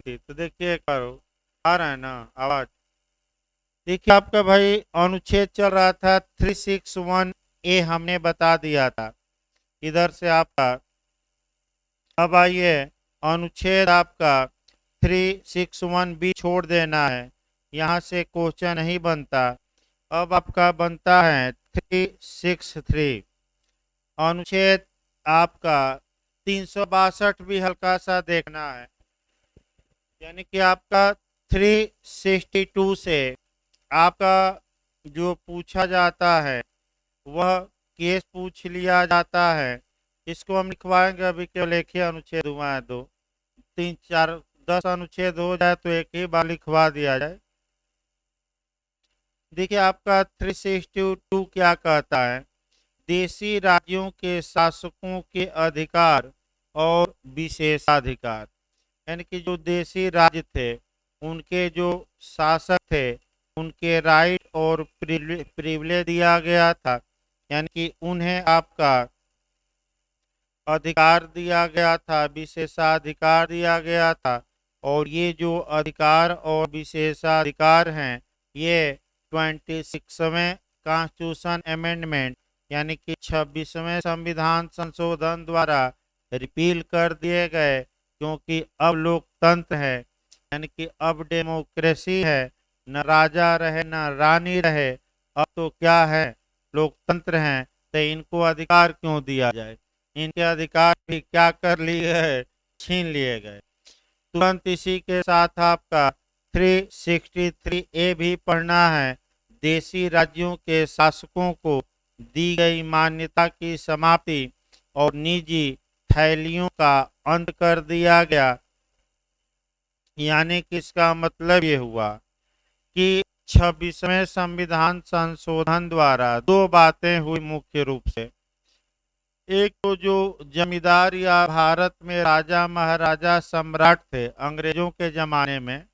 तो देखिए करो, आ रहा है ना आवाज? देखिए आपका भाई अनुच्छेद चल रहा था 361 ए, हमने बता दिया था। इधर से आपका अब आइए, अनुच्छेद आपका 361 बी छोड़ देना है, यहाँ से क्वेश्चन नहीं बनता। अब आपका बनता है 363 अनुच्छेद आपका 362 भी हल्का सा देखना है। यानी कि आपका 362 से आपका जो पूछा जाता है वह केस पूछ लिया जाता है। इसको हम लिखवाएंगे, अभी केवल एक ही अनुच्छेद हुआ है, दो तीन चार 10 अनुच्छेद हो जाए तो एक ही बार लिखवा दिया जाए। देखिए आपका 362 क्या कहता है, देशी राज्यों के शासकों के अधिकार और विशेषाधिकार। यानी कि जो देशी राज्य थे उनके जो शासक थे उनके राइट और प्रिविलेज दिया गया था। यानी कि उन्हें आपका अधिकार दिया गया था, विशेषाधिकार दिया गया था। और ये जो अधिकार और विशेषाधिकार हैं ये 26वें कॉन्स्टिट्यूशन अमेंडमेंट यानी कि 26वें संविधान संशोधन द्वारा रिपील कर दिए गए, क्योंकि अब लोकतंत्र है, यानी कि अब डेमोक्रेसी है। न राजा रहे न रानी रहे, अब तो क्या है, लोकतंत्र है। तो इनको अधिकार क्यों दिया जाए, इनके अधिकार भी क्या कर लिए गए, छीन लिए गए। तुरंत इसी के साथ आपका 363 ए भी पढ़ना है, देशी राज्यों के शासकों को दी गई मान्यता की समाप्ति और निजी थैलियों का अंत कर दिया गया। यानी कि इसका मतलब ये हुआ कि 26वें संविधान संशोधन द्वारा दो बातें हुई मुख्य रूप से। एक तो जो जमींदार या भारत में राजा महाराजा सम्राट थे अंग्रेजों के जमाने में,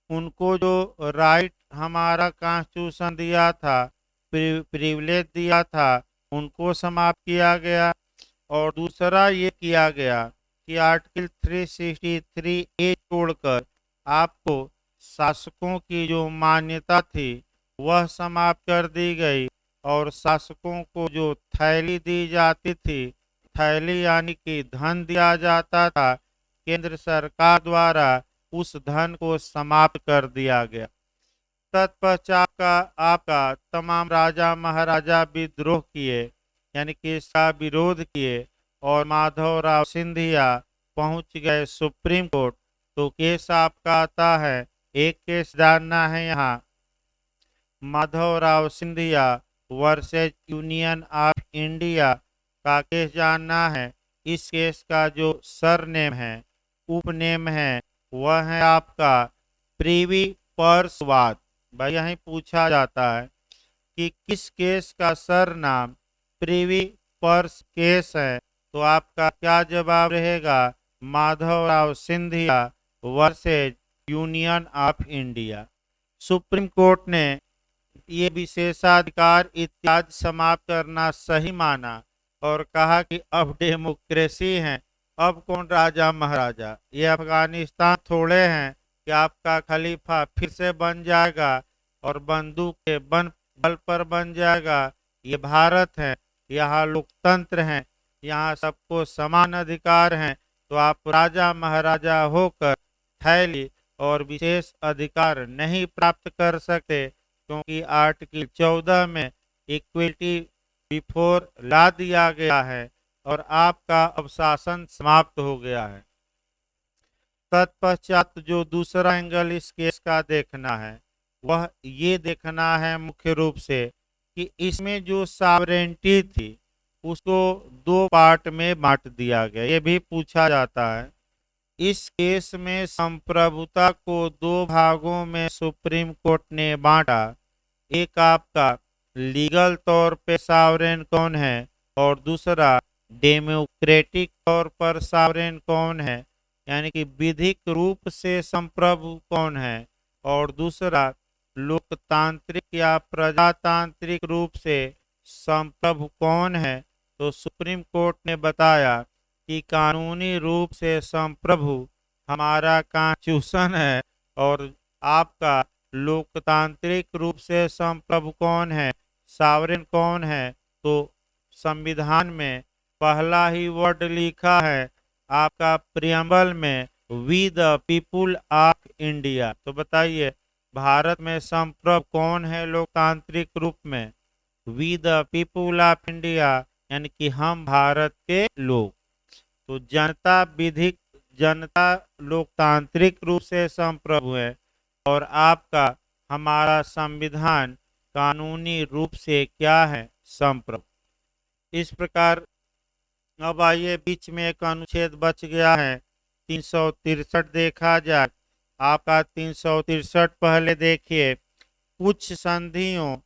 उनको जो राइट हमारा कॉन्स्टिट्यूशन दिया था, प्रिविलेज दिया था, उनको समाप्त किया गया। और दूसरा ये किया गया कि आर्टिकल 363 ए छोड़कर आपको शासकों की जो मान्यता थी वह समाप्त कर दी गई। और शासकों को जो थैली दी जाती थी, थैली यानी कि धन दिया जाता था केंद्र सरकार द्वारा, उस धन को समाप्त कर दिया गया। तत्पश्चात का आपका तमाम राजा महाराजा विद्रोह किए, यानी कि इसका विरोध किए, और माधवराव सिंधिया पहुंच गए सुप्रीम कोर्ट। तो केस आपका आता है, एक केस जानना है यहाँ, Madhavrao Scindia versus union of India का केस जानना है। इस केस का जो सरनेम है, उपनेम है, वह है आपका प्रिवी पर्सवाद। भाई यही पूछा जाता है कि किस केस का सरनाम प्रिवी पर्स केस है, तो आपका क्या जवाब रहेगा, Madhavrao Scindia versus union of India. Supreme court ने ये विशेषाधिकार इत्यादि समाप्त करना सही माना और कहा कि अब डेमोक्रेसी है, अब कौन राजा महाराजा, ये अफगानिस्तान थोड़े हैं कि आपका खलीफा फिर से बन जाएगा और बंदूक के बल पर बन जाएगा। ये भारत है, यहाँ लोकतंत्र है, यहाँ सबको समान अधिकार हैं। तो आप राजा महाराजा होकर थैली और विशेष अधिकार नहीं प्राप्त कर सकते, क्योंकि आर्टिकल 14 में इक्वलिटी बिफोर ला दिया गया है और आपका अब शासन समाप्त हो गया है। तत्पश्चात जो दूसरा एंगल इस केस का देखना है वह ये देखना है मुख्य रूप से कि इसमें जो सॉवरेनिटी थी उसको दो पार्ट में बांट दिया गया, ये भी पूछा जाता है। इस केस में संप्रभुता को दो भागों में सुप्रीम कोर्ट ने बांटा। एक आपका लीगल तौर पे सॉवरेन कौन है और दूसरा डेमोक्रेटिक तौर पर सॉवरेन कौन है, यानी कि विधिक रूप से संप्रभु कौन है, और दूसरा लोकतांत्रिक या प्रजातांत्रिक रूप से संप्रभु कौन है। तो सुप्रीम कोर्ट ने बताया कि कानूनी रूप से संप्रभु हमारा कॉन्स्टिट्यूशन है और आपका लोकतांत्रिक रूप से संप्रभु कौन है, सॉवरेन कौन है। तो संविधान में पहला ही वर्ड लिखा है आपका प्रियम्बल में, we the people of India. तो बताइए भारत में संप्रभु कौन है लोकतांत्रिक रूप में, we the people of India, यानी कि हम भारत के लोग। तो जनता लोकतांत्रिक रूप से संप्रभु है और आपका हमारा संविधान कानूनी रूप से क्या है, संप्रभु। इस प्रकार अब आइए बीच में एक अनुच्छेद बच गया है 363 देखा जाए। आपका 363 पहले देखिए, कुछ संधियों,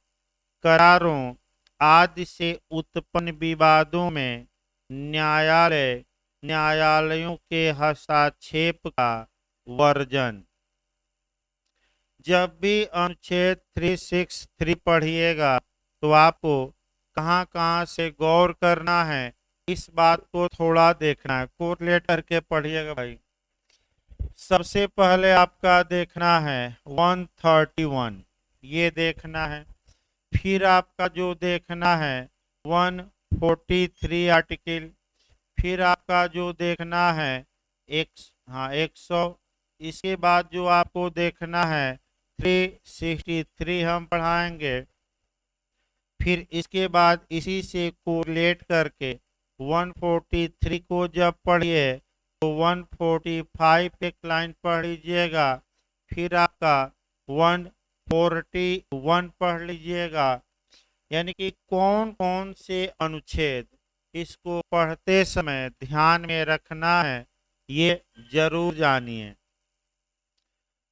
करारों आदि से उत्पन्न विवादों में न्यायालयों के हस्तक्षेप का वर्जन। जब भी अनुच्छेद 363 पढ़िएगा तो आपको कहाँ कहाँ से गौर करना है, इस बात को थोड़ा देखना है, कोरिलेट करके पढ़िएगा भाई। सबसे पहले आपका देखना है 131, ये देखना है। फिर आपका जो देखना है 143 आर्टिकल। फिर आपका जो देखना है 100। इसके बाद जो आपको देखना है 363 हम पढ़ाएंगे। फिर इसके बाद इसी से कोरिलेट करके 143 को जब पढ़िए तो 145 एक लाइन पढ़ लीजिएगा। फिर आपका 141 पढ़ लीजिएगा। यानी कि कौन कौन से अनुच्छेद इसको पढ़ते समय ध्यान में रखना है, ये जरूर जानिए।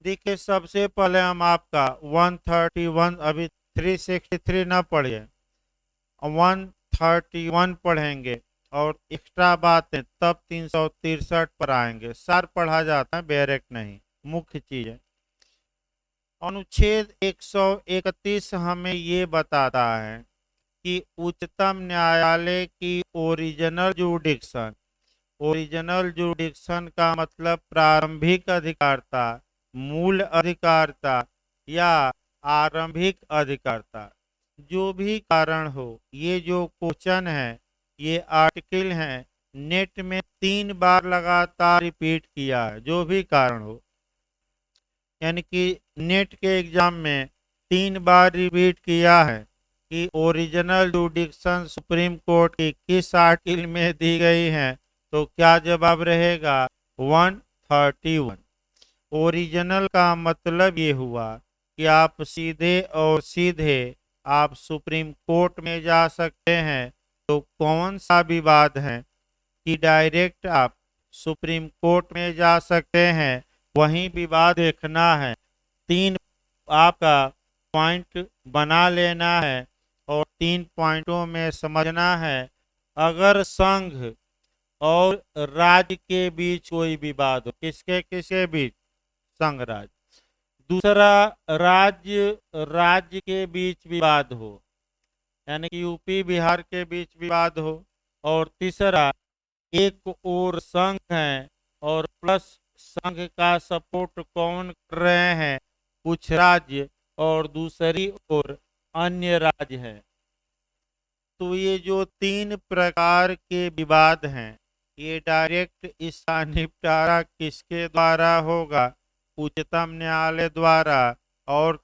देखिए सबसे पहले हम आपका 131, अभी 363 ना पढ़िए, 131 पढ़ेंगे और एक्स्ट्रा बातें तब 363 पर आएंगे। सार पढ़ा जाता है, बैरेक नहीं, मुख्य चीज है। अनुच्छेद 131 हमें ये बताता है कि उच्चतम न्यायालय की ओरिजिनल जुडिक्शन का मतलब प्रारंभिक अधिकारता, मूल अधिकारता या आरंभिक अधिकारता, जो भी कारण हो। ये जो क्वेश्चन है, ये आर्टिकल है, नेट में 3 बार लगातार रिपीट किया है, जो भी कारण हो। यानी कि नेट के एग्जाम में 3 बार रिपीट किया है कि ओरिजिनल जुडिक्शन सुप्रीम कोर्ट की किस आर्टिकल में दी गई है। तो क्या जवाब रहेगा 131। ओरिजिनल का मतलब ये हुआ कि आप सीधे आप सुप्रीम कोर्ट में जा सकते हैं। तो कौन सा विवाद है कि डायरेक्ट आप सुप्रीम कोर्ट में जा सकते हैं, वही विवाद देखना है। 3 आपका पॉइंट बना लेना है और 3 पॉइंटों में समझना है। अगर संघ और राज्य के बीच कोई विवाद हो, किसके बीच, संघ राज्य। दूसरा, राज्य के बीच विवाद हो, यानी कि यूपी बिहार के बीच विवाद हो। और तीसरा, एक और संघ है और प्लस संघ का सपोर्ट कौन कर रहे हैं, कुछ राज्य, और दूसरी ओर अन्य राज्य है। तो ये जो 3 प्रकार के विवाद हैं, ये डायरेक्ट इसका निपटारा किसके द्वारा होगा, उच्चतम न्यायालय द्वारा। और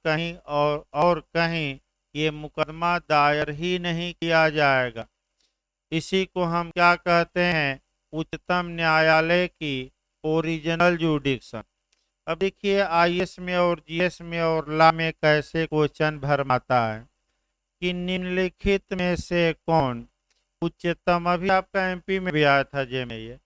कहीं ये मुकदमा दायर ही नहीं किया जाएगा। इसी को हम क्या कहते हैं, उच्चतम न्यायालय की ओरिजिनल जुडिक्शन। अब देखिए आईएएस में और जीएस में और लॉ में कैसे क्वेश्चन भरमाता है कि निम्नलिखित में से कौन उच्चतम, अभी आपका एमपी में भी आया था जे में, ये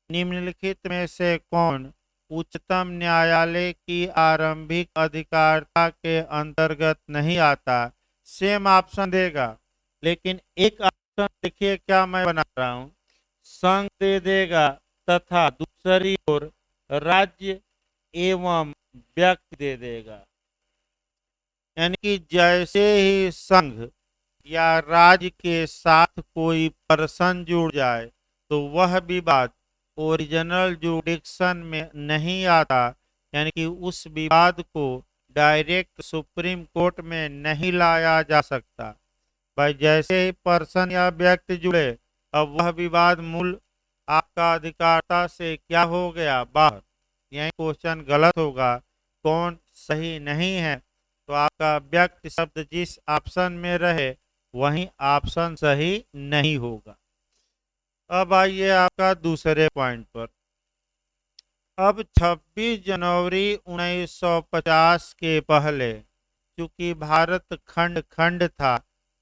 निम्नलिखित में से कौन उच्चतम न्यायालय की आरंभिक अधिकारता के अंतर्गत नहीं आता। सेम ऑप्शन देगा, लेकिन एक ऑप्शन देखिए क्या मैं बना रहा हूं, संघ दे देगा तथा दूसरी ओर राज्य एवं व्यक्ति दे देगा। यानी कि जैसे ही संघ या राज्य के साथ कोई पर्सन जुड़ जाए तो वह विवाद ओरिजिनल जुडिक्शन में नहीं आता, यानी कि उस विवाद को डायरेक्ट सुप्रीम कोर्ट में नहीं लाया जा सकता। भाई जैसे ही पर्सन या व्यक्ति जुड़े, अब वह विवाद मूल आपका अधिकारता से क्या हो गया, बाहर। यही क्वेश्चन गलत होगा, कौन सही नहीं है। तो आपका व्यक्ति शब्द जिस ऑप्शन में रहे वही ऑप्शन सही नहीं होगा। अब आइए आपका दूसरे पॉइंट पर। अब 26 जनवरी 1950 के पहले चूंकि भारत खंड खंड था,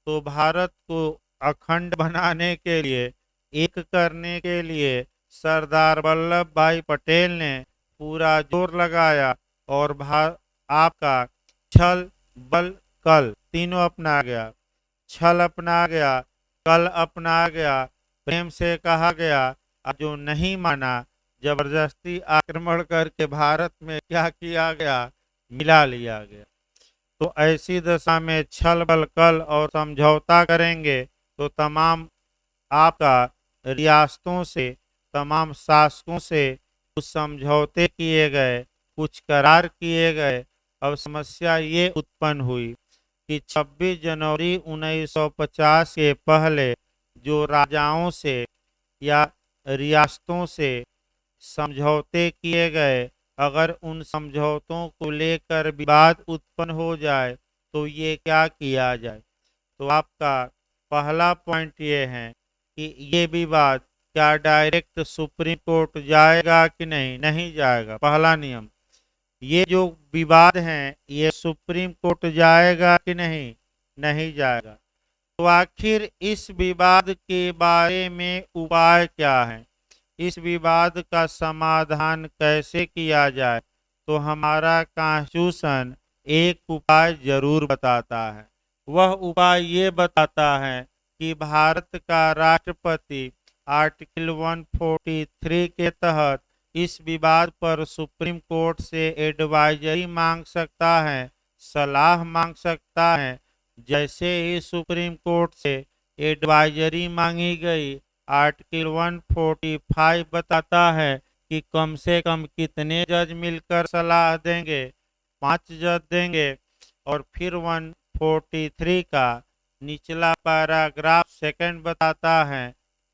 तो भारत को अखंड बनाने के लिए, एक करने के लिए सरदार वल्लभ भाई पटेल ने पूरा जोर लगाया और आपका छल बल कल तीनों अपना गया। छल अपना गया, कल अपना गया, प्रेम से कहा गया, और जो नहीं माना जबरदस्ती आक्रमण करके भारत में क्या किया गया, मिला लिया गया। तो ऐसी दशा में छल बल कल और समझौता करेंगे तो तमाम आपका रियासतों से, तमाम शासकों से कुछ समझौते किए गए, कुछ करार किए गए। अब समस्या ये उत्पन्न हुई कि 26 जनवरी 1950 के पहले जो राजाओं से या रियासतों से समझौते किए गए, अगर उन समझौतों को लेकर विवाद उत्पन्न हो जाए तो ये क्या किया जाए। तो आपका पहला पॉइंट ये है कि ये विवाद क्या डायरेक्ट सुप्रीम कोर्ट जाएगा कि नहीं, नहीं जाएगा। पहला नियम, ये जो विवाद हैं ये सुप्रीम कोर्ट जाएगा कि नहीं, नहीं जाएगा। तो आखिर इस विवाद के बारे में उपाय क्या है, इस विवाद का समाधान कैसे किया जाए। तो हमारा कॉन्स्टिट्यूशन एक उपाय जरूर बताता है। वह उपाय ये बताता है कि भारत का राष्ट्रपति आर्टिकल 143 के तहत इस विवाद पर सुप्रीम कोर्ट से एडवाइजरी मांग सकता है, सलाह मांग सकता है। जैसे ही सुप्रीम कोर्ट से एडवाइजरी मांगी गई, आर्टिकल 145 बताता है कि कम से कम कितने जज मिलकर सलाह देंगे, 5 जज देंगे। और फिर 143 का निचला पैराग्राफ सेकंड बताता है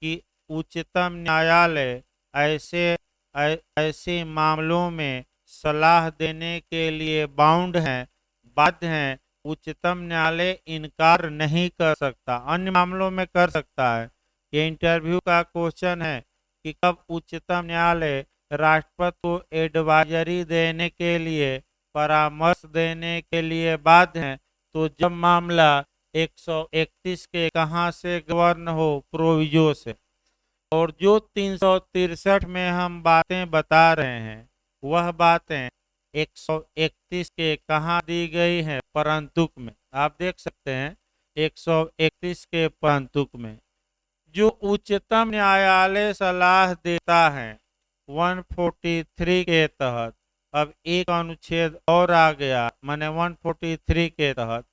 कि उच्चतम न्यायालय ऐसे मामलों में सलाह देने के लिए बाउंड है, बाध्य है। उच्चतम न्यायालय इनकार नहीं कर सकता, अन्य मामलों में कर सकता है। ये इंटरव्यू का क्वेश्चन है कि कब उच्चतम न्यायालय राष्ट्रपति को एडवाइजरी देने के लिए, परामर्श देने के लिए बाध्य है। तो जब मामला 131 के कहां से गवर्न हो, प्रोविजो से। और जो 363 में हम बातें बता रहे हैं, वह बातें 131 के कहाँ दी गई हैं, परंतुक में। आप देख सकते हैं 131 के परंतुक में जो उच्चतम न्यायालय सलाह देता है 143 के तहत। अब एक अनुच्छेद और आ गया, माने 143 के तहत,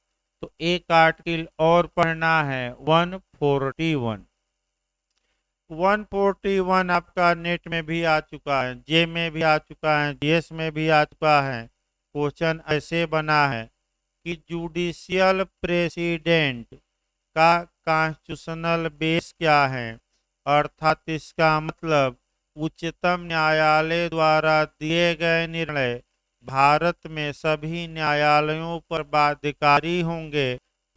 तो एक आर्टिकल और पढ़ना है 141। 141 आपका नेट में भी आ चुका है, जे में भी आ चुका है, जीएस में भी आ चुका है। क्वेश्चन ऐसे बना है कि जुडिशियल प्रेसिडेंट का कॉन्स्टिट्यूशनल बेस क्या है, अर्थात इसका मतलब उच्चतम न्यायालय द्वारा दिए गए निर्णय भारत में सभी न्यायालयों पर बाध्यकारी होंगे।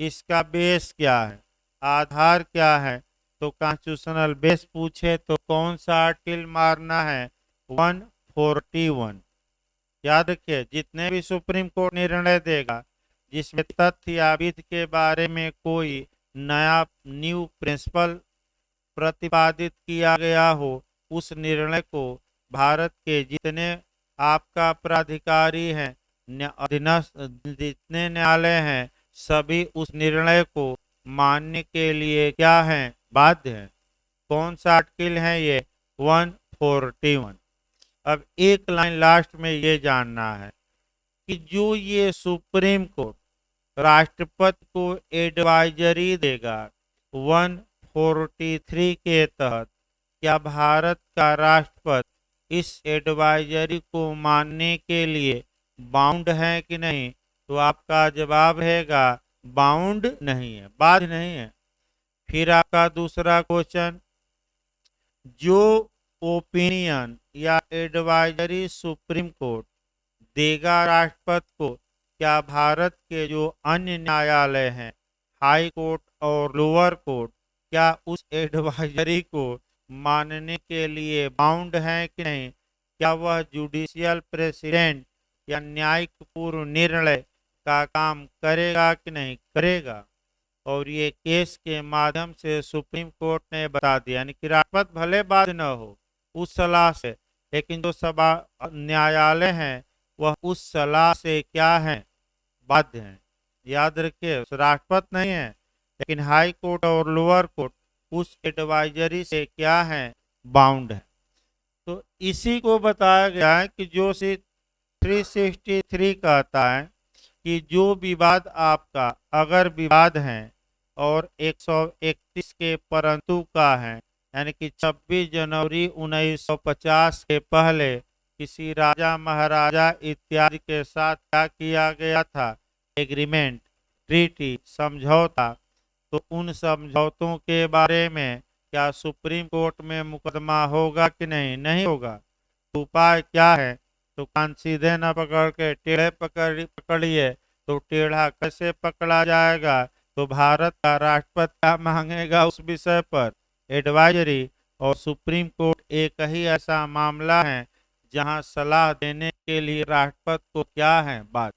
इसका बेस क्या है, आधार क्या है। तो कॉन्स्टिट्यूशनल बेस पूछे तो कौन सा आर्टिकल मारना है, 141। याद रखिए, जितने भी सुप्रीम कोर्ट निर्णय देगा जिसमें तथ्य या विधि के बारे में कोई नया न्यू प्रिंसिपल प्रतिपादित किया गया हो, उस निर्णय को भारत के जितने आपका प्राधिकारी हैं, अधीनस्थ जितने न्यायालय हैं, सभी उस निर्णय को मानने के लिए क्या है, बाध्य है। कौन सा आर्टिकल है ये, 141। अब एक लाइन लास्ट में ये जानना है कि जो ये सुप्रीम कोर्ट राष्ट्रपति को एडवाइजरी देगा 143 के तहत, क्या भारत का राष्ट्रपति इस एडवाइजरी को मानने के लिए बाउंड है कि नहीं? तो आपका जवाब रहेगा बाउंड नहीं है, बाध्य नहीं है। फिर आपका दूसरा क्वेश्चन, जो ओपिनियन या एडवाइजरी सुप्रीम कोर्ट देगा राष्ट्रपति को, क्या भारत के जो अन्य न्यायालय हैं, हाई कोर्ट और लोअर कोर्ट, क्या उस एडवाइजरी को मानने के लिए बाउंड है कि नहीं? क्या वह जुडिशियल प्रेसिडेंट या न्यायिक पूर्व निर्णय का काम करेगा कि नहीं करेगा? और ये केस के माध्यम से सुप्रीम कोर्ट ने बता दिया, यानी कि राष्ट्रपति भले बाध्य न हो उस सलाह से, लेकिन जो सभा न्यायालय हैं वह उस सलाह से क्या है, बाध्य हैं। याद रखिए, राष्ट्रपति नहीं है, लेकिन हाई कोर्ट और लोअर कोर्ट उस एडवाइजरी से क्या है, बाउंड है। तो इसी को बताया गया है कि जो 363 कहता है कि जो विवाद आपका अगर विवाद है और 131 के परंतु का है, यानी कि 26 जनवरी 1950 के पहले किसी राजा महाराजा इत्यादि के साथ क्या किया गया था, एग्रीमेंट, ट्रीटी, समझौता, तो उन समझौतों के बारे में क्या सुप्रीम कोर्ट में मुकदमा होगा कि नहीं? नहीं होगा। तो उपाय क्या है? तो कान सीधे न पकड़ के टेढ़े पकड़िए। तो टेढ़ा कैसे पकड़ा जाएगा? तो भारत का राष्ट्रपति क्या मांगेगा उस विषय पर, एडवाइजरी, और सुप्रीम कोर्ट एक ही ऐसा मामला है जहां सलाह देने के लिए राष्ट्रपति को क्या है, बात।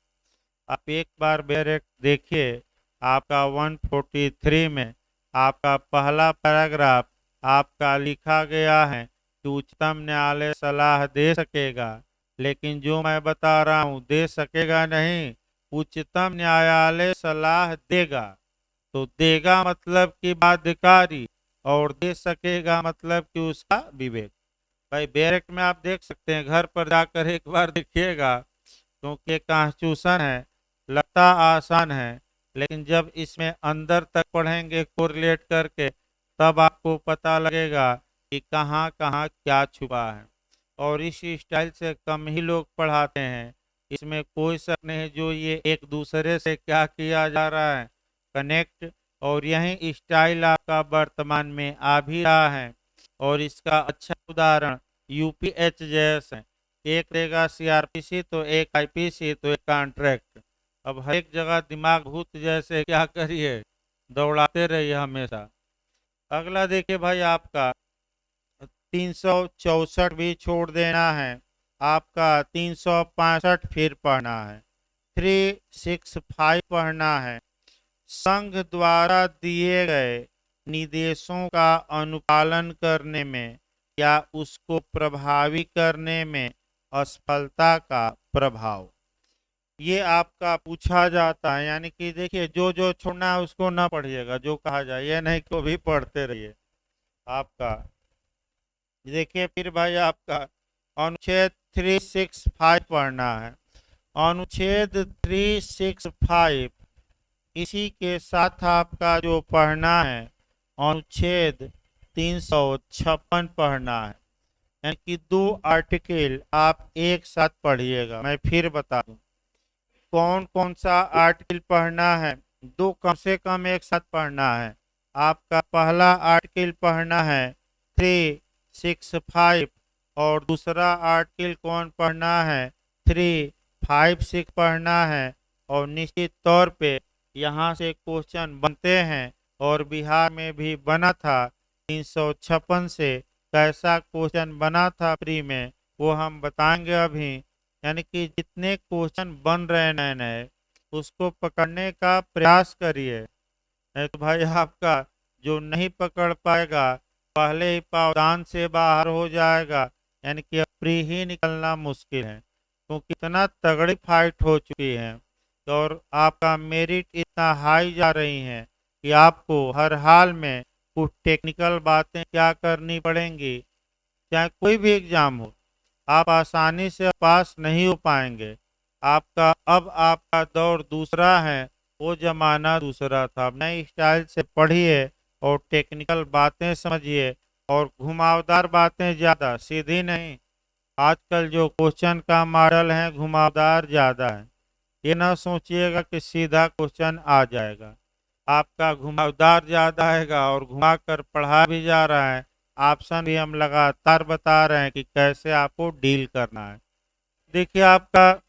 आप एक बार डायरेक्ट देखिए, आपका 143 में आपका पहला पैराग्राफ आपका लिखा गया है कि उच्चतम न्यायालय सलाह दे सकेगा, लेकिन जो मैं बता रहा हूं दे सकेगा नहीं, उच्चतम न्यायालय सलाह देगा। तो देगा मतलब कि बाध्यकारी, और दे सकेगा मतलब कि उसका विवेक। भाई डायरेक्ट में आप देख सकते हैं, घर पर जाकर एक बार देखिएगा, क्योंकि कॉन्स्टिट्यूशन है, लगता आसान है, लेकिन जब इसमें अंदर तक पढ़ेंगे कोरिलेट करके, तब आपको पता लगेगा कि कहाँ कहाँ क्या छुपा है। और इस स्टाइल से कम ही लोग पढ़ाते हैं, इसमें कोई शक नहीं जो ये एक दूसरे से क्या किया जा रहा है, कनेक्ट। और यही स्टाइल आपका वर्तमान में आ भी रहा है, और इसका अच्छा उदाहरण यूपीएचजेएस है। एक देगा सीआरपीसी तो एक आईपीसी तो एक कॉन्ट्रैक्ट। अब हर एक जगह दिमाग भूत जैसे क्या करिए, दौड़ाते रहिए हमेशा। अगला देखिए भाई, आपका 364 भी छोड़ देना है, आपका 365 फिर पढ़ना है, 365 पढ़ना है। संघ द्वारा दिए गए निर्देशों का अनुपालन करने में या उसको प्रभावी करने में असफलता का प्रभाव, ये आपका पूछा जाता है। यानी कि देखिए, जो जो छोड़ना है उसको ना पढ़िएगा, जो कहा जाए ये नहीं को भी पढ़ते रहिए। आपका देखिए फिर भाई, आपका अनुच्छेद 365 पढ़ना है, अनुच्छेद 365। इसी के साथ आपका जो पढ़ना है, अनुच्छेद 356 पढ़ना है। यानी कि दो आर्टिकल आप एक साथ पढ़िएगा। मैं फिर बता दूं कौन कौन सा आर्टिकल पढ़ना है, दो कम से कम एक साथ पढ़ना है। आपका पहला आर्टिकल पढ़ना है 365, और दूसरा आर्टिकल कौन पढ़ना है, 356 पढ़ना है। और निश्चित तौर पे यहाँ से क्वेश्चन बनते हैं, और बिहार में भी बना था 356 से। कैसा क्वेश्चन बना था प्री में, वो हम बताएंगे अभी। यानी कि जितने क्वेश्चन बन रहे हैं नए नए, उसको पकड़ने का प्रयास करिए, नहीं तो भाई आपका जो नहीं पकड़ पाएगा पहले ही पावदान से बाहर हो जाएगा। यानी कि अब प्री ही निकलना मुश्किल है, क्योंकि इतना तगड़ी फाइट हो चुकी है, और आपका मेरिट इतना हाई जा रही है कि आपको हर हाल में कुछ टेक्निकल बातें क्या करनी पड़ेंगी। चाहे कोई भी एग्जाम हो, आप आसानी से पास नहीं हो पाएंगे। अब आपका दौर दूसरा है, वो जमाना दूसरा था। नई स्टाइल से पढ़िए और टेक्निकल बातें समझिए, और घुमावदार बातें ज़्यादा, सीधी नहीं। आजकल जो क्वेश्चन का मॉडल है घुमावदार ज़्यादा है। ये ना सोचिएगा कि सीधा क्वेश्चन आ जाएगा, आपका घुमावदार ज़्यादा आएगा और घुमा कर पढ़ा भी जा रहा है। ऑप्शन भी हम लगातार बता रहे हैं कि कैसे आपको डील करना है। देखिए, आपका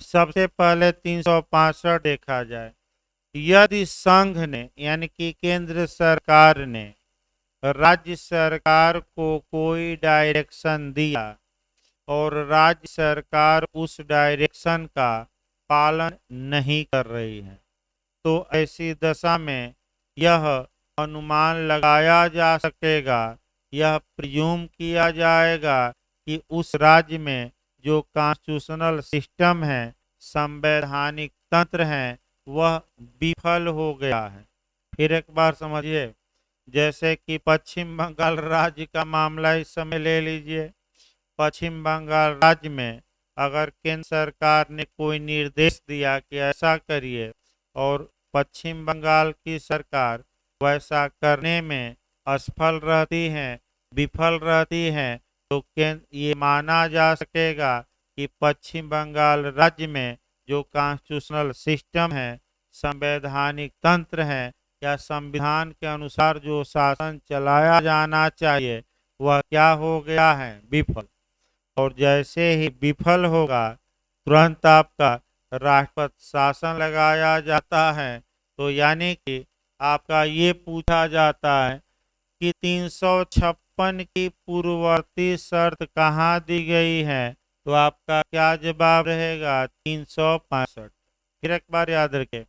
सबसे पहले 365 देखा जाए। यदि संघ ने यानी कि केंद्र सरकार ने राज्य सरकार को कोई डायरेक्शन दिया और राज्य सरकार उस डायरेक्शन का पालन नहीं कर रही है, तो ऐसी दशा में यह अनुमान लगाया जा सकेगा, यह प्रिज्यूम किया जाएगा कि उस राज्य में जो कॉन्स्टिट्यूशनल सिस्टम है, संवैधानिक तंत्र है, वह विफल हो गया है। फिर एक बार समझिए, जैसे कि पश्चिम बंगाल राज्य का मामला इस समय ले लीजिए। पश्चिम बंगाल राज्य में अगर केंद्र सरकार ने कोई निर्देश दिया कि ऐसा करिए और पश्चिम बंगाल की सरकार वैसा करने में असफल रहती है, विफल रहती है, तो केंद्र ये माना जा सकेगा कि पश्चिम बंगाल राज्य में जो कॉन्स्टिट्यूशनल सिस्टम है, संवैधानिक तंत्र है या संविधान के अनुसार जो शासन चलाया जाना चाहिए, वह क्या हो गया है, विफल। और जैसे ही विफल होगा, तुरंत आपका राष्ट्रपति शासन लगाया जाता है। तो यानी कि आपका ये पूछा जाता है कि 356 की पूर्ववर्ती शर्त कहाँ दी गई है, तो आपका क्या जवाब रहेगा, 365। फिर एक बार याद रखें,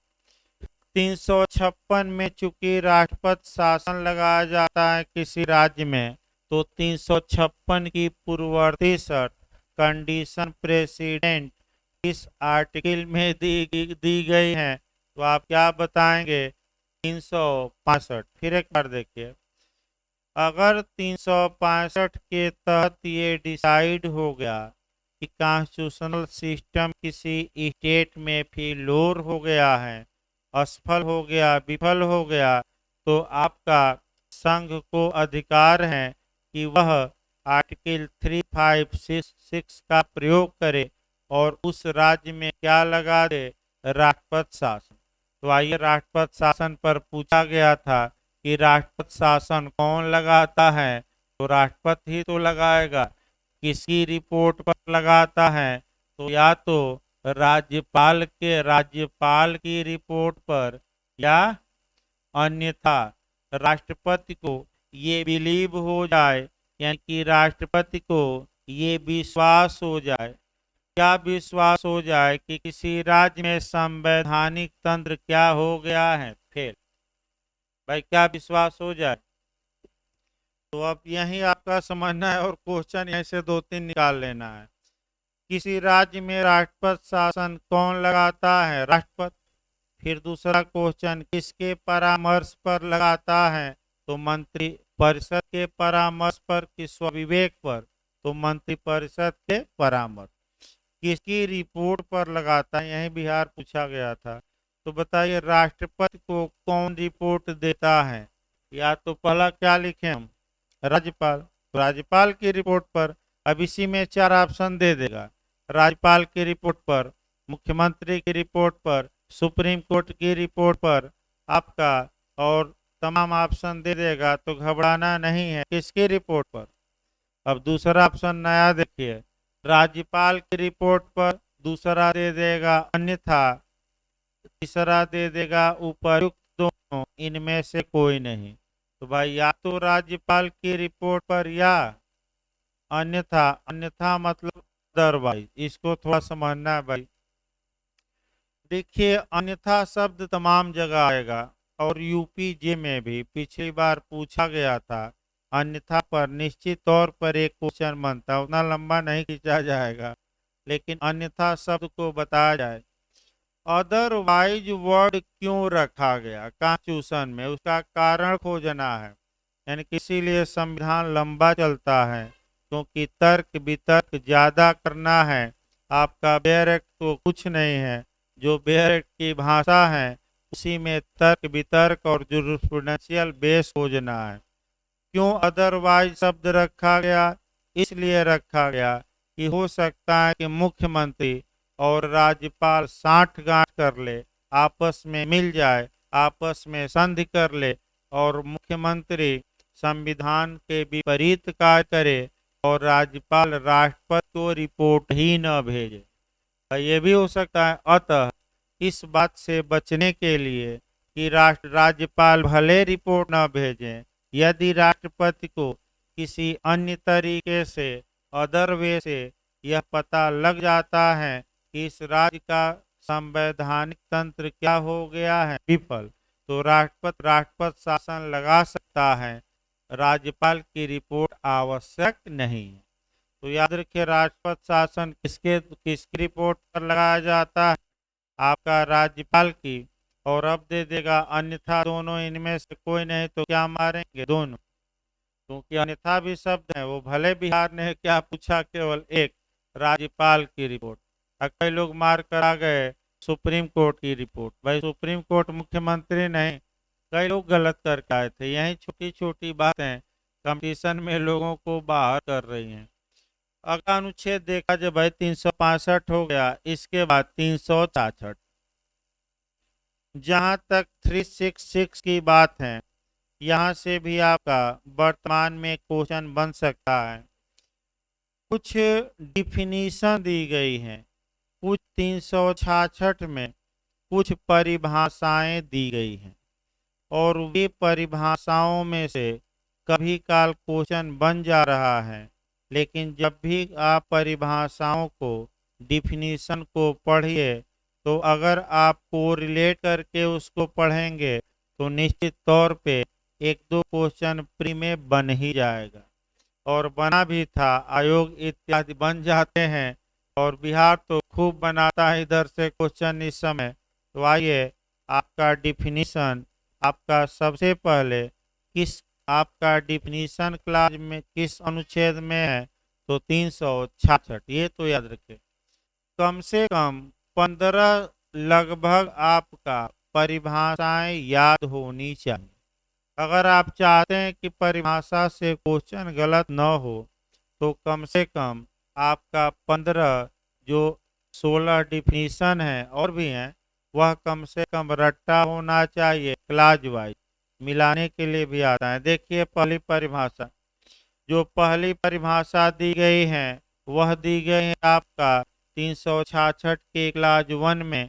356 में चूंकि राष्ट्रपति शासन लगाया जाता है किसी राज्य में, तो 356 की पूर्ववर्ती शर्त कंडीशन प्रेसिडेंट इस आर्टिकल में दी गई है, तो आप क्या बताएंगे, 365। फिर एक बार देखिए, अगर 365 के तहत ये डिसाइड हो गया कि कॉन्स्टिट्यूशनल सिस्टम किसी स्टेट में फेल्योर हो गया है, असफल हो गया, विफल हो गया, तो आपका संघ को अधिकार है कि वह आर्टिकल 356 का प्रयोग करे और उस राज्य में क्या लगा दे, राष्ट्रपति शासन। तो आइए, राष्ट्रपति शासन पर पूछा गया था कि राष्ट्रपति शासन कौन लगाता है, तो राष्ट्रपति ही तो लगाएगा। किसकी रिपोर्ट पर लगाता है, तो या तो राज्यपाल की रिपोर्ट पर, या अन्यथा राष्ट्रपति को ये बिलीव हो जाए, यानी कि राष्ट्रपति को ये विश्वास हो जाए। क्या विश्वास हो जाए कि किसी राज्य में संवैधानिक तंत्र क्या हो गया है, फेल। भाई, क्या विश्वास हो जाए। तो अब यही आपका समझना है और क्वेश्चन यहीं से 2-3 निकाल लेना है। किसी राज्य में राष्ट्रपति शासन कौन लगाता है, राष्ट्रपति। फिर दूसरा क्वेश्चन, किसके परामर्श पर लगाता है, तो मंत्री परिषद के परामर्श पर कि स्वविवेक पर, तो मंत्री परिषद के परामर्श। किसकी रिपोर्ट पर लगाता है, यही बिहार पूछा गया था। तो बताइए, राष्ट्रपति को कौन रिपोर्ट देता है, या तो पहला क्या लिखे हम, राज्यपाल। तो राज्यपाल की रिपोर्ट पर, अब इसी में 4 ऑप्शन दे देगा, राज्यपाल की रिपोर्ट पर, मुख्यमंत्री की रिपोर्ट पर, सुप्रीम कोर्ट की रिपोर्ट पर आपका, और तमाम ऑप्शन दे देगा। तो घबराना नहीं है, किसकी रिपोर्ट पर। अब दूसरा ऑप्शन नया देखिए, राज्यपाल की रिपोर्ट पर, दूसरा दे देगा अन्यथा, तीसरा दे देगा उपयुक्त दोनों, इनमें से कोई नहीं। तो भाई, या तो राज्यपाल की रिपोर्ट पर या अन्यथा। अन्यथा मतलब अदरवाइज, इसको थोड़ा समझना है भाई। देखिए, अन्यथा शब्द तमाम जगह आएगा और यूपी जे में भी पिछली बार पूछा गया था। अन्यथा पर निश्चित तौर पर एक क्वेश्चन बनता, उतना लंबा नहीं खींचा जाएगा, लेकिन अन्यथा शब्द को बताया जाए। अदरवाइज वर्ड क्यों रखा गया कॉन्स्टिट्यूशन में, उसका कारण खोजना है। यानी कि इसीलिए संविधान लंबा चलता है, क्योंकि तर्क वितर्क ज्यादा करना है। आपका बेयर एक्ट तो कुछ नहीं है, जो बेयर एक्ट की भाषा है उसी में तर्क वितर्क और जुरिस्प्रूडेंशियल बेस खोजना है। क्यों अदरवाइज शब्द रखा गया? इसलिए रखा गया कि हो सकता है कि मुख्यमंत्री और राज्यपाल साठ-गांठ कर ले, आपस में मिल जाए, आपस में संधि कर ले और मुख्यमंत्री संविधान के विपरीत कार्य करे और राज्यपाल राष्ट्रपति को रिपोर्ट ही न भेजे। ये भी हो सकता है। अतः इस बात से बचने के लिए कि राज्यपाल भले रिपोर्ट न भेजें, यदि राष्ट्रपति को किसी अन्य तरीके से अदर वे से यह पता लग जाता है कि इस राज्य का संवैधानिक तंत्र क्या हो गया है विफल, तो राष्ट्रपति शासन लगा सकता है। राज्यपाल की रिपोर्ट आवश्यक नहीं है। तो याद रखिए, राष्ट्रपति शासन किसकी रिपोर्ट पर लगाया जाता है? आपका राज्यपाल की। और अब दे देगा अन्यथा दोनों इनमें से कोई नहीं तो क्या मारेंगे? दोनों। क्योंकि अन्यथा भी शब्द है, वो भले बिहार ने क्या पूछा, केवल एक, राज्यपाल की रिपोर्ट। और कई लोग मार कर आ गए सुप्रीम कोर्ट की रिपोर्ट। भाई सुप्रीम कोर्ट मुख्यमंत्री नहीं, कई लोग गलत करके आए थे। यही छोटी छोटी बातें कंपटीशन में लोगों को बाहर कर रही हैं। अगला अनुच्छेद देखा जब भाई 365 हो गया, इसके बाद 366। जहां तक 366 की बात है, यहाँ से भी आपका वर्तमान में क्वेश्चन बन सकता है। कुछ डिफिनीशन दी गई हैं, कुछ 366 में कुछ परिभाषाएं दी गई हैं और वे परिभाषाओं में से कभी काल क्वेश्चन बन जा रहा है। लेकिन जब भी आप परिभाषाओं को, डिफिनीशन को पढ़िए, तो अगर आप कोरिलेट करके उसको पढ़ेंगे तो निश्चित तौर पे एक दो क्वेश्चन प्री में बन ही जाएगा। और बना भी था, आयोग इत्यादि बन जाते हैं और बिहार तो खूब बनाता है इधर से क्वेश्चन इस समय। तो आइए, आपका डिफिनीशन आपका सबसे पहले किस, आपका डिफिनीशन क्लास में किस अनुच्छेद में है? तो 366। ये तो याद रखें। कम से कम 15 लगभग आपका परिभाषाएं याद होनी चाहिए। अगर आप चाहते हैं कि परिभाषा से क्वेश्चन गलत न हो, तो कम से कम आपका 15 जो 16 डिफिनीशन है और भी हैं, वह कम से कम रट्टा होना चाहिए। क्लास वाइज मिलाने के लिए भी आता है। देखिए पहली परिभाषा, जो पहली परिभाषा दी गई है वह दी गई है आपका 366 के क्लास 1 में,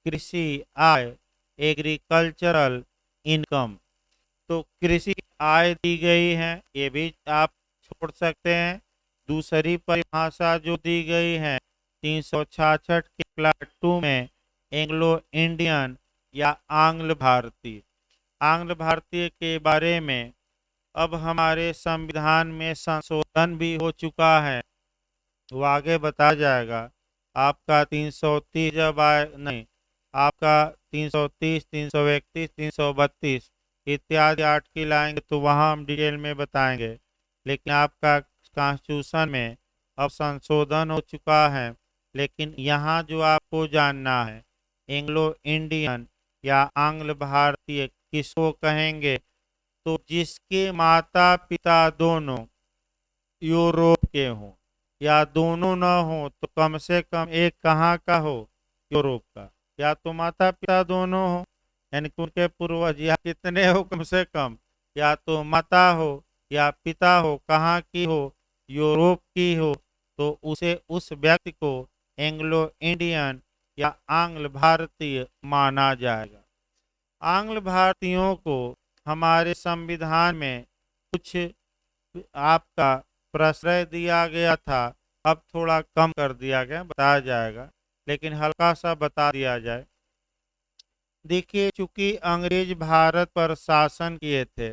कृषि आय, एग्रीकल्चरल इनकम। तो कृषि आय दी गई है, ये भी आप छोड़ सकते हैं। दूसरी परिभाषा जो दी गई है 366 के क्लास 2 में, एंग्लो इंडियन या आंग्ल भारतीय। आंग्ल भारतीय के बारे में अब हमारे संविधान में संशोधन भी हो चुका है, वो आगे बताया जाएगा। आपका 330 जब आए, नहीं, आपका 330, 331, 332 इत्यादि आर्टिकल आएंगे तो वहाँ हम डिटेल में बताएंगे। लेकिन आपका कॉन्स्टिट्यूशन में अब संशोधन हो चुका है। लेकिन यहाँ जो आपको जानना है, एंग्लो इंडियन या आंग्ल भारतीय किसको कहेंगे? तो जिसके माता पिता दोनों यूरोप के हों, या दोनों न हो तो कम से कम एक कहाँ का हो? यूरोप का। या तो माता पिता दोनों हो, यानी कि उनके पूर्वज या कितने हो कम से कम, या तो माता हो या पिता हो, कहाँ की हो? यूरोप की हो, तो उसे, उस व्यक्ति को एंग्लो इंडियन या आंग्ल भारतीय माना जाएगा। आंग्ल भारतीयों को हमारे संविधान में कुछ आपका प्रश्रय दिया गया था, अब थोड़ा कम कर दिया गया, बताया जाएगा, लेकिन हल्का सा बता दिया जाए। देखिए, चूंकि अंग्रेज भारत पर शासन किए थे,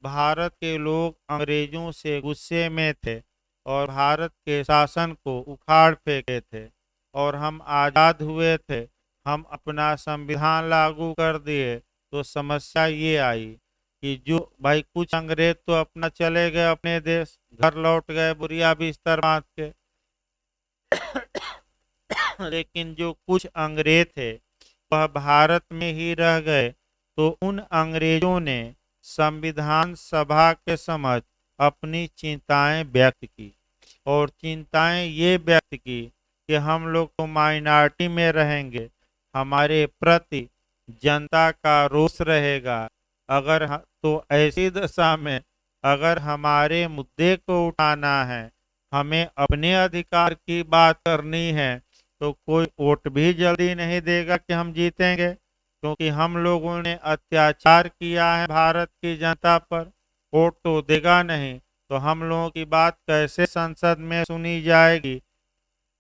भारत के लोग अंग्रेजों से गुस्से में थे और भारत के शासन को उखाड़ फेंके थे और हम आज़ाद हुए थे, हम अपना संविधान लागू कर दिए। तो समस्या ये आई कि जो भाई कुछ अंग्रेज तो अपना चले गए अपने देश, घर लौट गए बुरिया बिस्तर बांध के लेकिन जो कुछ अंग्रेज थे वह भारत में ही रह गए। तो उन अंग्रेजों ने संविधान सभा के समक्ष अपनी चिंताएं व्यक्त की और चिंताएं ये व्यक्त की कि हम लोग तो माइनॉरिटी में रहेंगे, हमारे प्रति जनता का रोष रहेगा। तो ऐसी दशा में अगर हमारे मुद्दे को उठाना है, हमें अपने अधिकार की बात करनी है, तो कोई वोट भी जल्दी नहीं देगा कि हम जीतेंगे, क्योंकि हम लोगों ने अत्याचार किया है भारत की जनता पर। वोट तो देगा नहीं तो हम लोगों की बात कैसे संसद में सुनी जाएगी।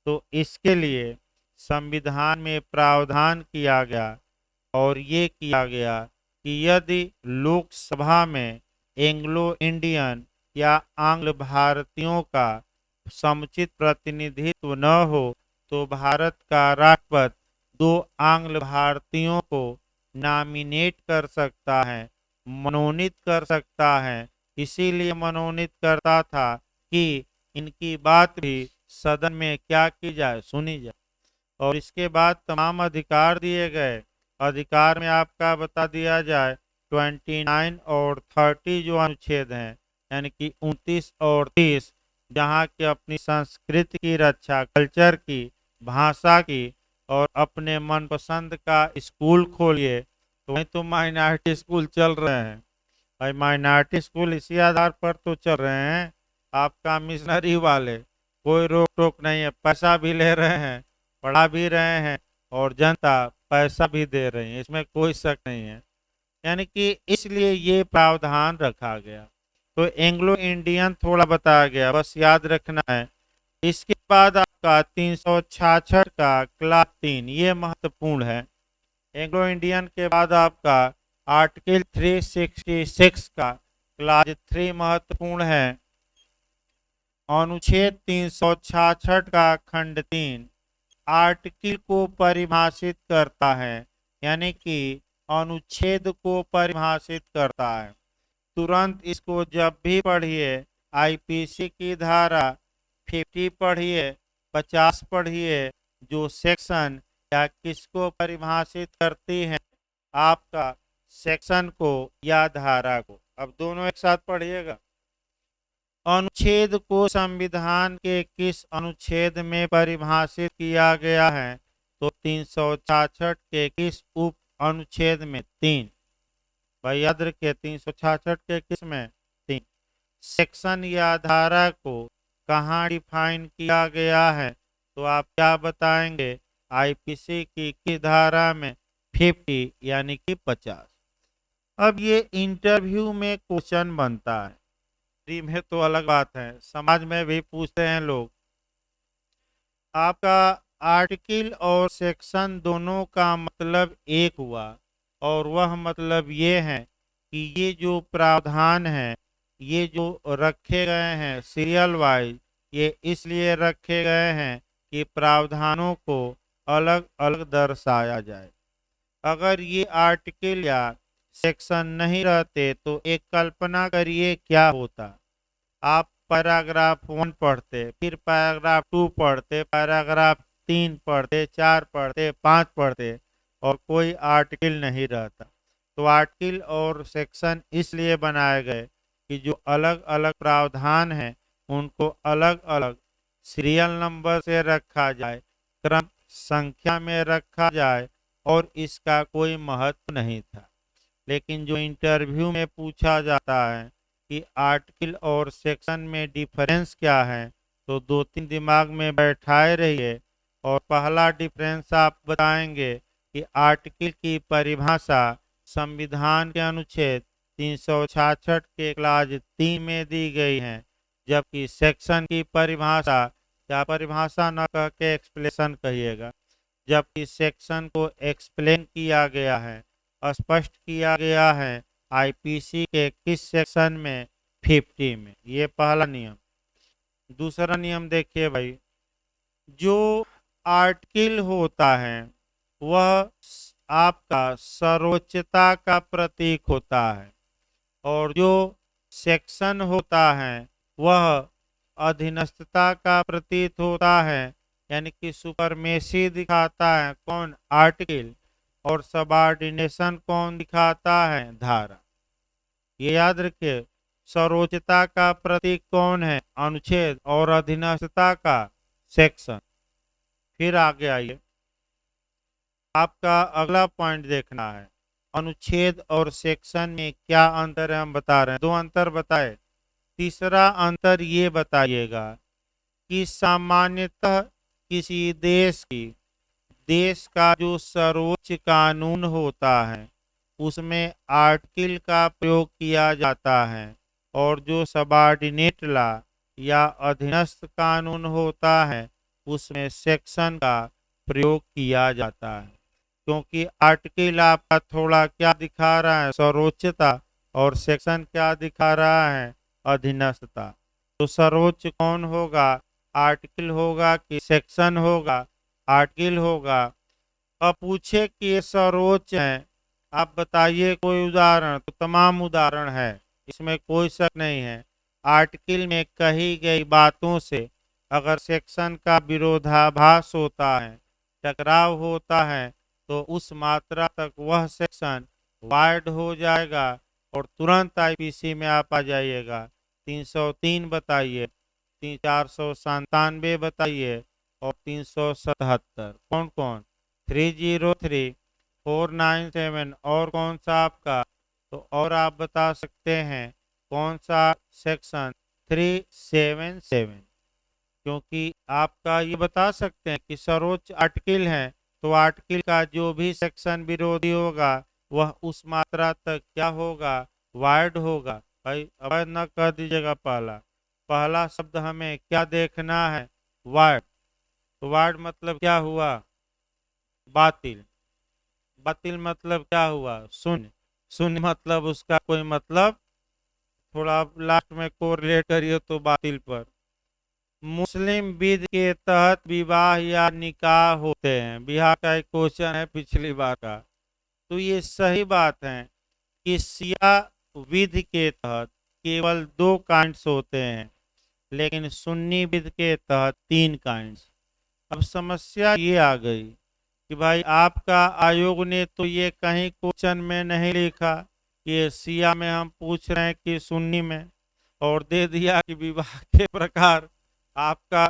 तो इसके लिए संविधान में प्रावधान किया गया और ये किया गया कि यदि लोकसभा में एंग्लो इंडियन या आंग्ल भारतीयों का समुचित प्रतिनिधित्व न हो तो भारत का राष्ट्रपति दो आंग्ल भारतीयों को नॉमिनेट कर सकता है, मनोनीत कर सकता है। इसीलिए मनोनीत करता था कि इनकी बात भी सदन में क्या की जाए, सुनी जाए। और इसके बाद तमाम अधिकार दिए गए। अधिकार में आपका बता दिया जाए 29 और 30 जो अनुच्छेद हैं, यानी कि 29 और 30, जहाँ की अपनी संस्कृति की रक्षा, कल्चर की, भाषा की, और अपने मनपसंद का स्कूल खोलिए। तो वहीं तो माइनॉरिटी स्कूल चल रहे हैं भाई, माइनॉरिटी स्कूल इसी आधार पर तो चल रहे हैं आपका मिशनरी वाले, कोई रोक टोक नहीं है, पैसा भी ले रहे हैं, पढ़ा भी रहे हैं और जनता पैसा भी दे रही है, इसमें कोई शक नहीं है। यानी कि इसलिए ये प्रावधान रखा गया। तो एंग्लो इंडियन थोड़ा बताया गया, बस याद रखना है। इसके बाद आपका 366 का क्लास 3, ये महत्वपूर्ण है। एंग्लो इंडियन के बाद आपका आर्टिकल 366 का क्लास 3 महत्वपूर्ण है। अनुच्छेद 366 का खंड 3 आर्टिकल को परिभाषित करता है, यानी कि अनुच्छेद को परिभाषित करता है। तुरंत इसको जब भी पढ़िए, आईपीसी की धारा 50 पढ़िए, 50 पढ़िए, जो सेक्शन या किसको परिभाषित करती है, आपका सेक्शन को या धारा को। अब दोनों एक साथ पढ़िएगा। अनुच्छेद को संविधान के किस अनुच्छेद में परिभाषित किया गया है, तो 366 के किस उप अनुच्छेद में? 3। भाई याद रखिए, 366 के किस में? 3। सेक्शन या धारा को कहाँ डिफाइन किया गया है, तो आप क्या बताएंगे? आईपीसी की किस धारा में? 50 यानी कि 50। अब ये इंटरव्यू में क्वेश्चन बनता है, फ्री में तो अलग बात है, समाज में भी पूछते हैं लोग। आपका आर्टिकल और सेक्शन दोनों का मतलब एक हुआ, और वह मतलब ये है कि ये जो प्रावधान है, ये जो रखे गए हैं सीरियल वाइज, ये इसलिए रखे गए हैं कि प्रावधानों को अलग अलग दर्शाया जाए। अगर ये आर्टिकल या सेक्शन नहीं रहते तो एक कल्पना करिए क्या होता। आप पैराग्राफ 1 पढ़ते, फिर पैराग्राफ 2 पढ़ते, पैराग्राफ 3 पढ़ते, 4 पढ़ते, 5 पढ़ते, और कोई आर्टिकल नहीं रहता। तो आर्टिकल और सेक्शन इसलिए बनाए गए कि जो अलग अलग प्रावधान हैं उनको अलग अलग सीरियल नंबर से रखा जाए, क्रम संख्या में रखा जाए, और इसका कोई महत्व नहीं था। लेकिन जो इंटरव्यू में पूछा जाता है कि आर्टिकल और सेक्शन में डिफरेंस क्या है, तो 2-3 दिमाग में बैठाए रहिए। और पहला डिफरेंस आप बताएंगे कि आर्टिकल की परिभाषा संविधान के अनुच्छेद 366 के क्लास 3 में दी गई है, जबकि सेक्शन की परिभाषा, क्या परिभाषा न कह के एक्सप्लेनेशन कहिएगा, जबकि सेक्शन को एक्सप्लेन किया गया है, स्पष्ट किया गया है आईपीसी के किस सेक्शन में? 50 में। ये पहला नियम। दूसरा नियम देखिए भाई, जो आर्टिकल होता है वह आपका सर्वोच्चता का प्रतीक होता है, और जो सेक्शन होता है वह अधीनस्थता का प्रतीक होता है, यानी कि सुपरमेसी दिखाता है कौन? आर्टिकल। और सबऑर्डिनेशन कौन दिखाता है? धारा। ये याद रखिए। सर्वोच्चता का प्रतीक कौन है? अनुच्छेद। और अधीनस्थता का सेक्शन। फिर आगे आइए, आपका अगला पॉइंट देखना है, अनुच्छेद और सेक्शन में क्या अंतर है हम बता रहे हैं। दो अंतर बताए। तीसरा अंतर ये बताइएगा कि सामान्यतः किसी देश का जो सर्वोच्च कानून होता है उसमें आर्टिकल का प्रयोग किया जाता है, और जो सबऑर्डिनेट लॉ या अधीनस्थ कानून होता है उसमें सेक्शन का प्रयोग किया जाता है। क्योंकि आर्टिकल आपका थोड़ा क्या दिखा रहा है? सर्वोच्चता। और सेक्शन क्या दिखा रहा है? अधीनस्थता। तो सर्वोच्च कौन होगा? आर्टिकल होगा कि सेक्शन होगा? आर्टिकल होगा। अब पूछे कि ये सर्वोच्च है, आप बताइए कोई उदाहरण। तो तमाम उदाहरण है, इसमें कोई शक नहीं है। आर्टिकल में कही गई बातों से अगर सेक्शन का विरोधाभास होता है, टकराव होता है, तो उस मात्रा तक वह सेक्शन वाइड हो जाएगा और तुरंत आईपीसी में आप आ जाइएगा। 303 बताइए, 497 बताइए और 377। कौन कौन? 303, 497 और कौन सा आपका? तो और आप बता सकते हैं कौन सा सेक्शन? 377। क्योंकि आपका ये बता सकते हैं कि सर्वोच्च आर्टिकल है, तो आर्टिकल का जो भी सेक्शन विरोधी होगा वह उस मात्रा तक क्या होगा? वाइड होगा। भाई अब न कह दीजिएगा पहला पहला शब्द हमें क्या देखना है? वाइड। तो वाइड मतलब क्या हुआ? बातिल। बातिल मतलब क्या हुआ? शून्य। शून्य मतलब उसका कोई मतलब, थोड़ा आप लास्ट में कोरिलेट करिए तो बातिल पर। मुस्लिम विधि के तहत विवाह या निकाह होते हैं। बिहार का एक क्वेश्चन है पिछली बार का। तो ये सही बात है कि शिया विधि के तहत केवल 2 काइंड्स होते हैं, लेकिन सुन्नी विधि के तहत 3 काइंड्स। अब समस्या ये आ गई कि भाई आपका आयोग ने तो ये कहीं क्वेश्चन में नहीं लिखा कि ये शिया में हम पूछ रहे हैं कि सुन्नी में, और दे दिया कि विवाह के प्रकार आपका।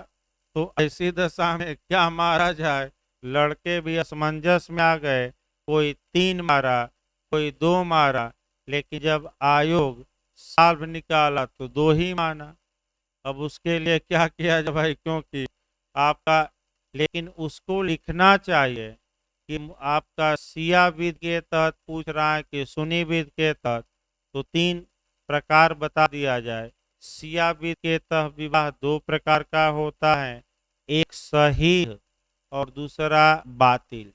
तो ऐसी दशा में क्या मारा जाए? लड़के भी असमंजस में आ गए, कोई 3 मारा, कोई 2 मारा, लेकिन जब आयोग सॉल्व निकाला तो 2 ही माना। अब उसके लिए क्या किया जाए भाई? क्योंकि आपका, लेकिन उसको लिखना चाहिए कि आपका शिया विधि के तहत पूछ रहा है कि सुन्नी विधि के तहत, तो 3 प्रकार बता दिया जाए। शिया विधि के तहत विवाह 2 प्रकार का होता है, एक सहीह और दूसरा बातिल।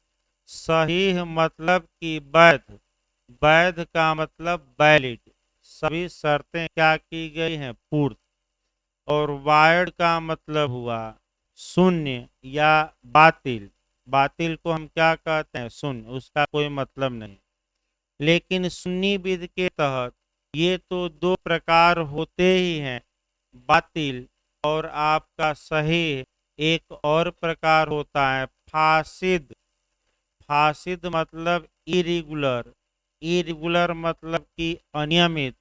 सहीह मतलब कि वैध, वैध का मतलब वैलिड, सभी शर्तें क्या की गई हैं? पूर्ण। और वायड का मतलब हुआ शून्य या बातिल। बातिल को हम क्या कहते हैं? शून्य, उसका कोई मतलब नहीं। लेकिन सुन्नी विधि के तहत ये तो 2 प्रकार होते ही हैं, बातिल और आपका सही। एक और प्रकार होता है फासिद। फासिद मतलब इरेगुलर। इरेगुलर मतलब कि अनियमित,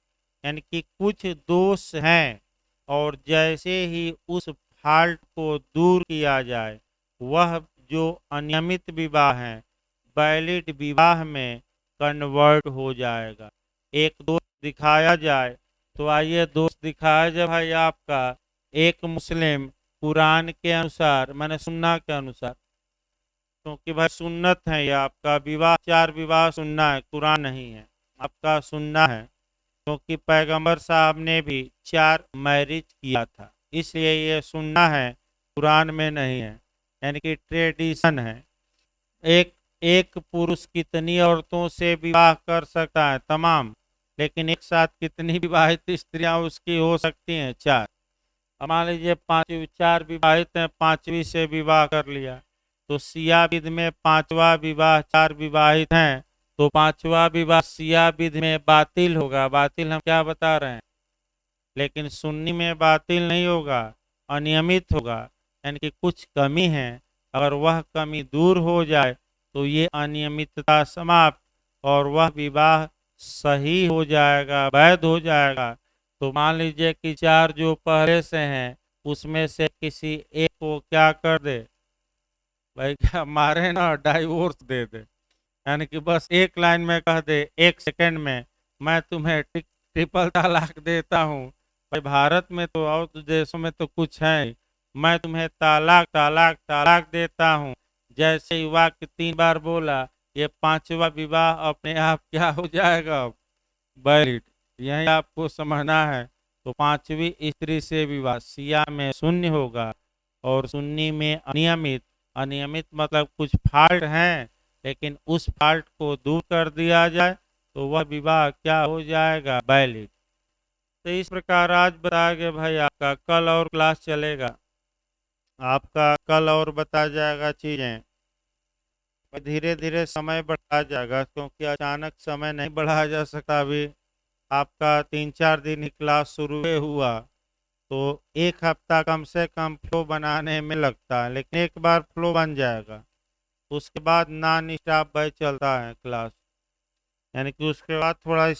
यानी कि कुछ दोष हैं और जैसे ही उस फॉल्ट को दूर किया जाए, वह जो अनियमित विवाह है वैलिड विवाह में कन्वर्ट हो जाएगा। एक दोष दिखाया जाए, तो आइए दोष दिखाया जाए भाई आपका। एक मुस्लिम कुरान के अनुसार, मैंने सुन्ना के अनुसार, क्योंकि भाई सुन्नत है ये आपका विवाह, 4 विवाह सुन्ना है, कुरान नहीं है, आपका सुन्ना है। क्योंकि पैगंबर साहब ने भी 4 मैरिज किया था, इसलिए ये सुन्ना है, कुरान में नहीं है, यानी कि ट्रेडिशन है। एक एक पुरुष कितनी औरतों से विवाह कर सकता है? तमाम। लेकिन एक साथ कितनी विवाहित स्त्रियां उसकी हो सकती हैं? 4। अब मान लीजिए 4 विवाहित हैं, 5वीं से विवाह कर लिया, तो सिया विधि में 5वां विवाह, 4 विवाहित हैं, तो 5वां विवाह सिया विधि में बातिल होगा। बातिल हम क्या बता रहे हैं? लेकिन सुन्नी में बातिल नहीं होगा, अनियमित होगा, यानी कि कुछ कमी है। अगर वह कमी दूर हो जाए तो ये अनियमितता समाप्त और वह विवाह सही हो जाएगा, वैध हो जाएगा, तो मान लीजिए कि चार जो पहले से हैं उसमें से किसी एक को क्या कर दे भाई, क्या मारे ना, डाइवोर्स दे दे। यानी कि बस एक लाइन में कह दे, एक सेकंड में मैं तुम्हें ट्रिपल तलाक देता हूँ। भाई भारत में तो और तो देशों में तो कुछ है ही। मैं तुम्हें तालाक तालाक तालाक देता हूँ, जैसे ही वाक्य 3 बार बोला, ये पांचवा विवाह अपने आप क्या हो जाएगा, वैलिड। यही आपको समझना है। तो पांचवी स्त्री से विवाह सिया में शून्य होगा, और शून्य में अनियमित। अनियमित मतलब कुछ फॉल्ट हैं, लेकिन उस फॉल्ट को दूर कर दिया जाए तो वह विवाह क्या हो जाएगा, वैलिड। तो इस प्रकार आज बताया गया भाई, आपका कल और क्लास चलेगा, आपका कल और बताया जाएगा चीजें। धीरे धीरे समय बढ़ा जाएगा, क्योंकि अचानक समय नहीं बढ़ाया जा सकता। अभी आपका 3-4 दिन ही क्लास शुरू हुआ, तो एक हफ्ता कम से कम फ्लो बनाने में लगता है, लेकिन एक बार फ्लो बन जाएगा उसके बाद नॉन स्टॉप भाई चलता है क्लास। यानी कि उसके बाद थोड़ा